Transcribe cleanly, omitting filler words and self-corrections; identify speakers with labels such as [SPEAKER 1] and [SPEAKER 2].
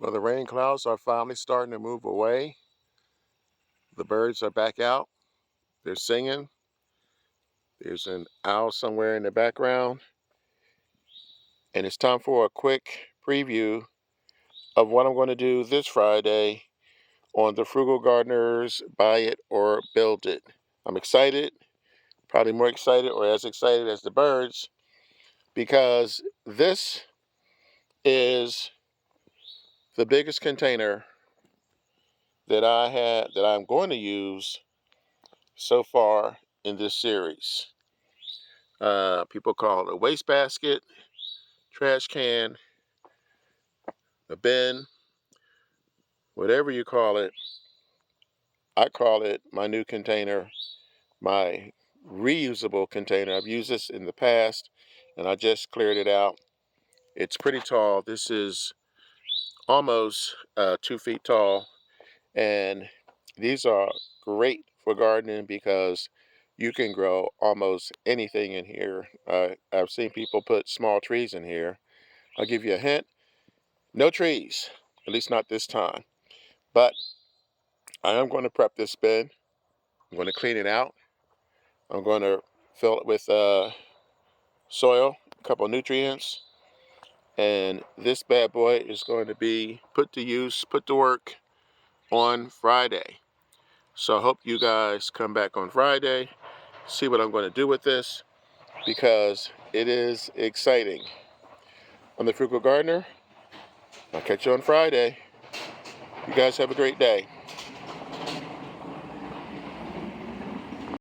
[SPEAKER 1] Well, the rain clouds are finally starting to move away. The birds are back out. They're singing. There's an owl somewhere in the background. And it's time for a quick preview of what I'm going to do this Friday on the Frugal Gardeners Buy It or Build It. I'm excited, probably more excited or as excited as the birds, because this is the biggest container that I'm going to use so far in this series. People call it a wastebasket, trash can, a bin, whatever you call it. I call it my new container, my reusable container. I've used this in the past and I just cleared it out. It's pretty tall. This is almost 2 feet tall, and these are great for gardening because you can grow almost anything in here. I've seen people put small trees in here. I'll give you a hint: no trees, at least not this time. But I am going to prep this bin. I'm going to clean it out. I'm going to fill it with soil, a couple of nutrients, and this bad boy is going to be put to use, put to work on Friday. So I hope you guys come back on Friday, see what I'm going to do with this, because it is exciting. I'm the Frugal Gardener. I'll catch you on Friday. You guys have a great day.